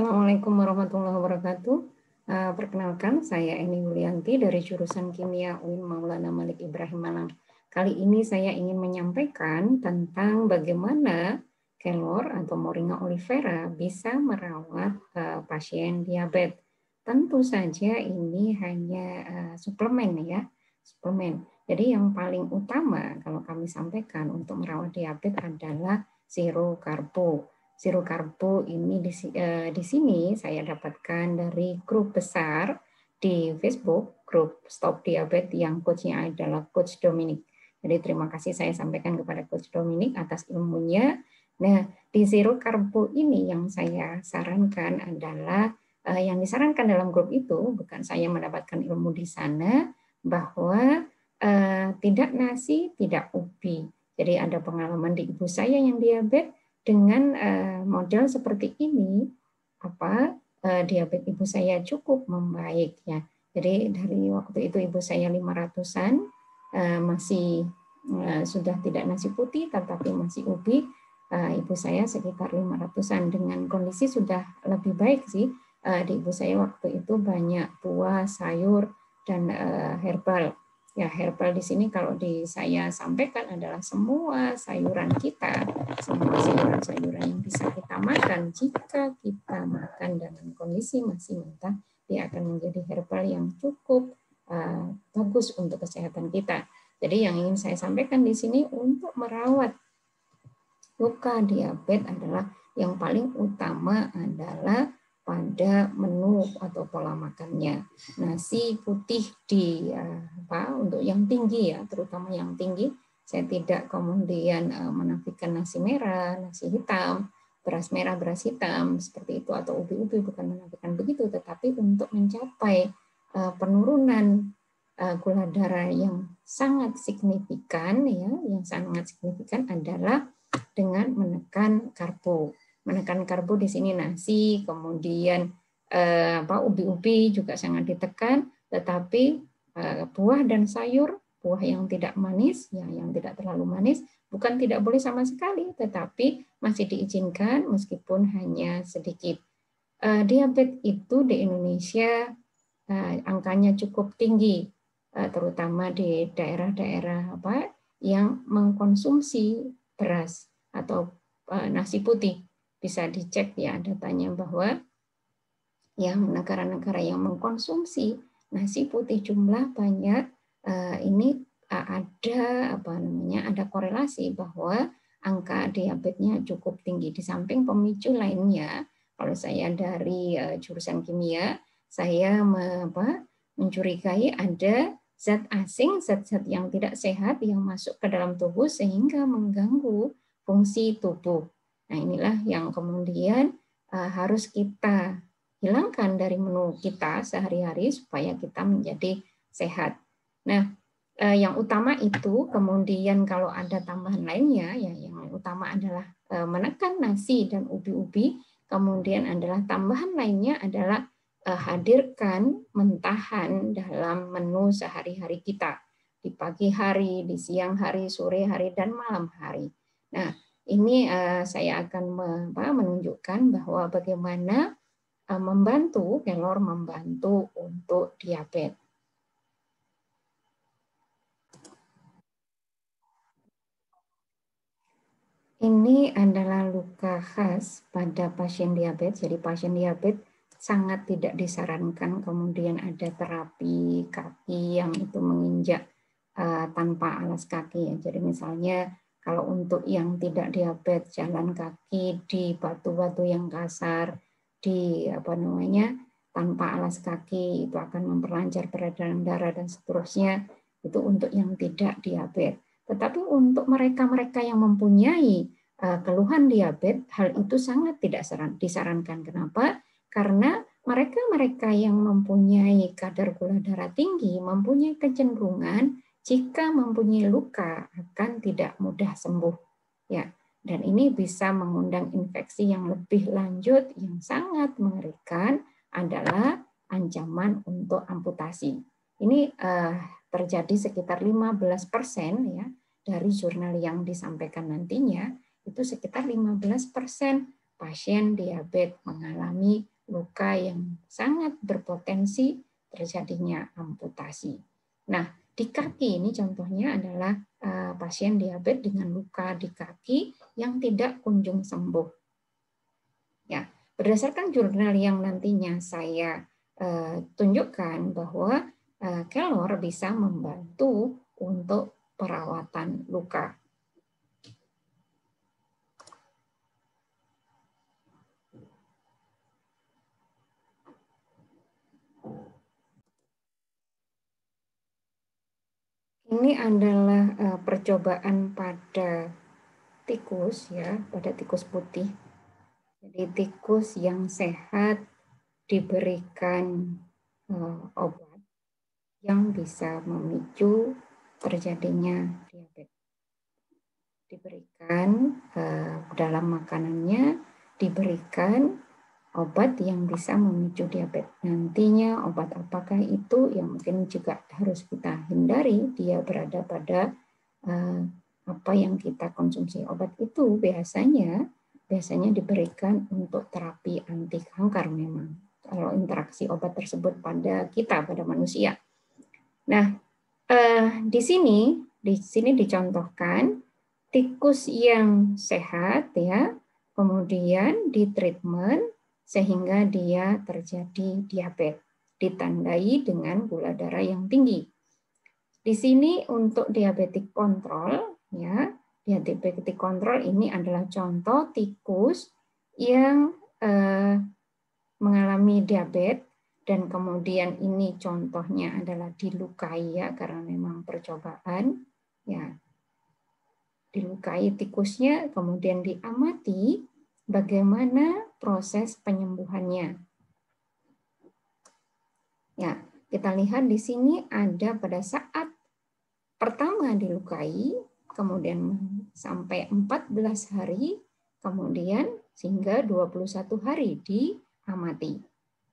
Assalamualaikum warahmatullahi wabarakatuh. Perkenalkan, saya Eni Yulianti dari jurusan Kimia UIN Maulana Malik Ibrahim Malang. Kali ini saya ingin menyampaikan tentang bagaimana kelor atau Moringa olivera bisa merawat pasien diabetes. Tentu saja ini hanya suplemen ya, suplemen. Jadi yang paling utama kalau kami sampaikan untuk merawat diabetes adalah zero karbo. Zero karbo ini di sini saya dapatkan dari grup besar di Facebook, grup Stop Diabetes yang coachnya adalah Coach Dominic. Jadi terima kasih saya sampaikan kepada Coach Dominic atas ilmunya. Nah, di zero karbo ini yang saya sarankan adalah yang disarankan dalam grup itu, bukan saya mendapatkan ilmu di sana, bahwa tidak nasi, tidak ubi. Jadi ada pengalaman di ibu saya yang diabetes, dengan model seperti ini, diabetes ibu saya cukup membaik ya. Jadi dari waktu itu ibu saya 500-an, masih sudah tidak nasi putih, tetapi masih ubi. Ibu saya sekitar 500-an dengan kondisi sudah lebih baik sih. Di ibu saya waktu itu banyak buah, sayur, dan herbal. Ya, herbal di sini kalau saya sampaikan adalah semua sayuran kita, semua sayuran-sayuran yang bisa kita makan. Jika kita makan dengan kondisi masih mentah, dia akan menjadi herbal yang cukup bagus untuk kesehatan kita. Jadi yang ingin saya sampaikan di sini untuk merawat luka diabetes adalah yang paling utama adalah pada menu atau pola makannya. Nasi putih untuk yang tinggi ya, terutama yang tinggi. Saya tidak kemudian menafikan nasi merah, nasi hitam, beras merah, beras hitam seperti itu, atau ubi-ubi, bukan menafikan begitu, tetapi untuk mencapai penurunan gula darah yang sangat signifikan ya, yang sangat signifikan adalah dengan menekan karbo. Menekan karbo di sini nasi, kemudian ubi-ubi juga sangat ditekan, tetapi buah dan sayur, buah yang tidak manis, ya, yang tidak terlalu manis, bukan tidak boleh sama sekali, tetapi masih diizinkan meskipun hanya sedikit. Diabetes itu di Indonesia angkanya cukup tinggi, terutama di daerah-daerah yang mengkonsumsi beras atau nasi putih. Bisa dicek ya datanya bahwa yang negara-negara yang mengkonsumsi nasi putih jumlah banyak, ini ada korelasi bahwa angka diabetesnya cukup tinggi. Di samping pemicu lainnya, kalau saya dari jurusan kimia, saya mencurigai ada zat asing, zat-zat yang tidak sehat yang masuk ke dalam tubuh sehingga mengganggu fungsi tubuh. Nah, inilah yang kemudian harus kita hilangkan dari menu kita sehari-hari supaya kita menjadi sehat. Nah, yang utama itu, kemudian kalau ada tambahan lainnya, ya yang utama adalah menekan nasi dan ubi-ubi, kemudian adalah tambahan lainnya adalah hadirkan mentahan dalam menu sehari-hari kita, di pagi hari, di siang hari, sore hari, dan malam hari. Nah, ini saya akan menunjukkan bahwa bagaimana kelor membantu untuk diabetes. Ini adalah luka khas pada pasien diabetes. Jadi pasien diabetes sangat tidak disarankan kemudian ada terapi kaki yang itu menginjak tanpa alas kaki. Jadi misalnya kalau untuk yang tidak diabetes, jalan kaki di batu-batu yang kasar, di tanpa alas kaki, itu akan memperlancar peredaran darah dan seterusnya. Itu untuk yang tidak diabetes. Tetapi untuk mereka-mereka yang mempunyai keluhan diabetes, hal itu sangat tidak disarankan. Kenapa? Karena mereka-mereka yang mempunyai kadar gula darah tinggi mempunyai kecenderungan jika mempunyai luka akan tidak mudah sembuh, ya. Dan ini bisa mengundang infeksi yang lebih lanjut yang sangat mengerikan adalah ancaman untuk amputasi. Ini terjadi sekitar 15% ya dari jurnal yang disampaikan nantinya, itu sekitar 15% pasien diabetes mengalami luka yang sangat berpotensi terjadinya amputasi. Nah, di kaki ini contohnya adalah pasien diabetes dengan luka di kaki yang tidak kunjung sembuh. Ya, berdasarkan jurnal yang nantinya saya tunjukkan bahwa kelor bisa membantu untuk perawatan luka. Ini adalah percobaan pada tikus ya, pada tikus putih. Jadi tikus yang sehat diberikan obat yang bisa memicu terjadinya diabetes. Diberikan dalam makanannya, diberikan obat yang bisa memicu diabetes. Nantinya obat apakah itu yang mungkin juga harus kita hindari, dia berada pada apa yang kita konsumsi. Obat itu biasanya diberikan untuk terapi anti kanker memang. Kalau interaksi obat tersebut pada kita, pada manusia. Nah, di sini dicontohkan tikus yang sehat ya, kemudian ditreatment sehingga dia terjadi diabetes, ditandai dengan gula darah yang tinggi. Di sini untuk diabetic control ya, diabetic control ini adalah contoh tikus yang mengalami diabetes dan kemudian ini contohnya adalah dilukai ya karena memang percobaan ya. Dilukai tikusnya kemudian diamati bagaimana proses penyembuhannya. Ya, kita lihat di sini ada pada saat pertama dilukai, kemudian sampai 14 hari, kemudian sehingga 21 hari diamati.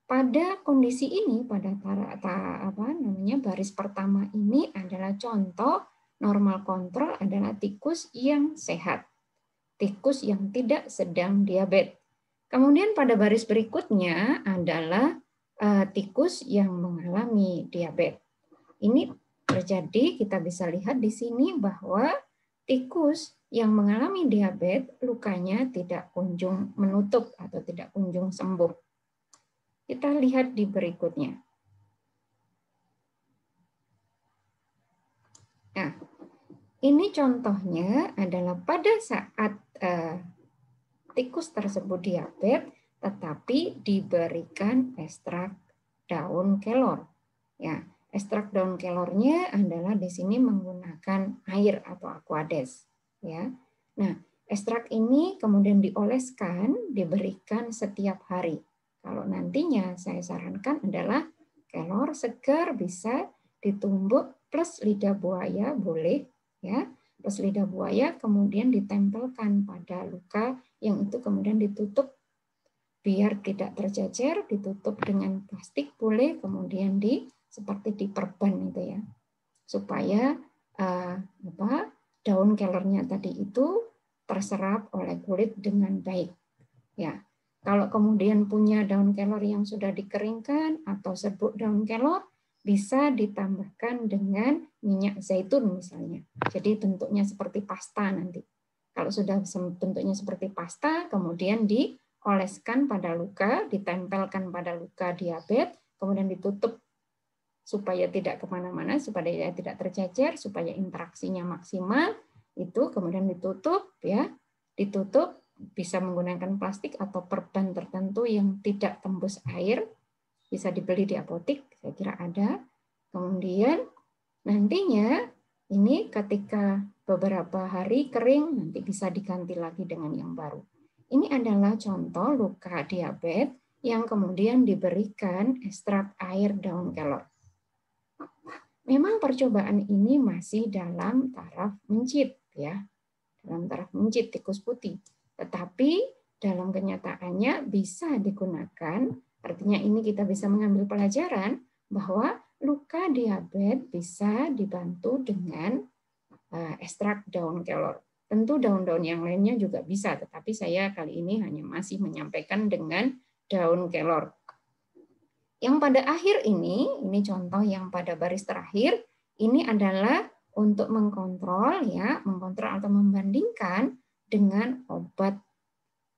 Pada kondisi ini, pada baris pertama ini adalah contoh normal kontrol adalah tikus yang sehat. Tikus yang tidak sedang diabetes. Kemudian pada baris berikutnya adalah tikus yang mengalami diabetes. Ini terjadi, kita bisa lihat di sini bahwa tikus yang mengalami diabetes lukanya tidak kunjung menutup atau tidak kunjung sembuh. Kita lihat di berikutnya. Nah, ini contohnya adalah pada saat tikus tersebut diabetes, tetapi diberikan ekstrak daun kelor. Ya, ekstrak daun kelornya adalah di sini menggunakan air atau aquades. Ya, nah ekstrak ini kemudian dioleskan, diberikan setiap hari. Kalau nantinya saya sarankan adalah kelor segar bisa ditumbuk plus lidah buaya boleh ya. Plus lidah buaya kemudian ditempelkan pada luka yang itu kemudian ditutup biar tidak tercecer, ditutup dengan plastik boleh, kemudian seperti diperban itu ya, supaya daun kelornya tadi itu terserap oleh kulit dengan baik. Ya, kalau kemudian punya daun kelor yang sudah dikeringkan atau serbuk daun kelor, bisa ditambahkan dengan minyak zaitun misalnya. Jadi bentuknya seperti pasta nanti. Kalau sudah bentuknya seperti pasta, kemudian dioleskan pada luka, ditempelkan pada luka diabetes, kemudian ditutup supaya tidak kemana-mana, supaya tidak tercecer, supaya interaksinya maksimal, itu kemudian ditutup ya, ditutup bisa menggunakan plastik atau perban tertentu yang tidak tembus air, bisa dibeli di apotik, saya kira ada. Kemudian nantinya ini ketika beberapa hari kering, nanti bisa diganti lagi dengan yang baru. Ini adalah contoh luka diabetes yang kemudian diberikan ekstrak air daun kelor. Memang percobaan ini masih dalam taraf mencit, ya, dalam taraf mencit tikus putih. Tetapi dalam kenyataannya bisa digunakan. Artinya ini kita bisa mengambil pelajaran bahwa luka diabetes bisa dibantu dengan ekstrak daun kelor. Tentu daun-daun yang lainnya juga bisa, tetapi saya kali ini hanya masih menyampaikan dengan daun kelor. Yang pada akhir ini contoh yang pada baris terakhir, ini adalah untuk mengkontrol atau membandingkan dengan obat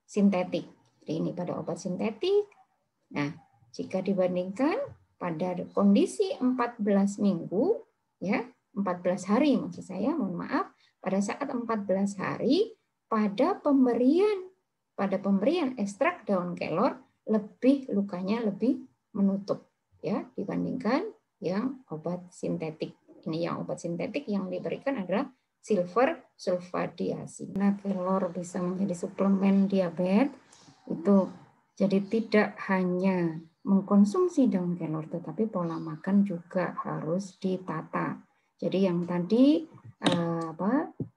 sintetik. Jadi ini pada obat sintetik. Nah, jika dibandingkan pada kondisi 14 minggu, 14 hari maksud saya, mohon maaf, pada saat 14 hari pada pemberian ekstrak daun kelor lukanya lebih menutup dibandingkan yang obat sintetik. Ini yang obat sintetik yang diberikan adalah silver sulfadiazid. Nah, kelor bisa menjadi suplemen diabetes itu. Jadi tidak hanya mengkonsumsi daun kelor, tetapi pola makan juga harus ditata. Jadi yang tadi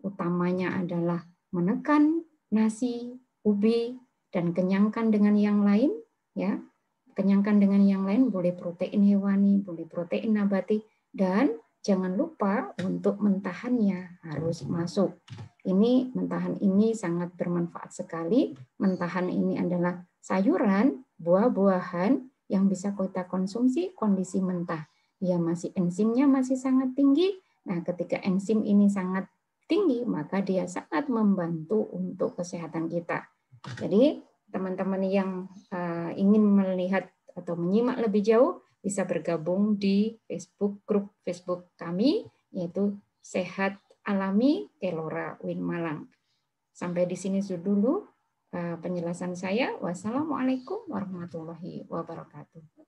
utamanya adalah menekan nasi, ubi, dan kenyangkan dengan yang lain, kenyangkan dengan yang lain, boleh protein hewani, boleh protein nabati, dan jangan lupa untuk mentahannya harus masuk. Ini mentahan ini sangat bermanfaat sekali. Mentahan ini adalah sayuran, buah-buahan yang bisa kita konsumsi kondisi mentah. Enzimnya masih sangat tinggi. Nah, ketika enzim ini sangat tinggi, maka dia sangat membantu untuk kesehatan kita. Jadi, teman-teman yang ingin melihat atau menyimak lebih jauh bisa bergabung di grup Facebook kami, yaitu Sehat Alami Kelora UIN Malang. Sampai di sini dulu penjelasan saya. Wassalamualaikum warahmatullahi wabarakatuh.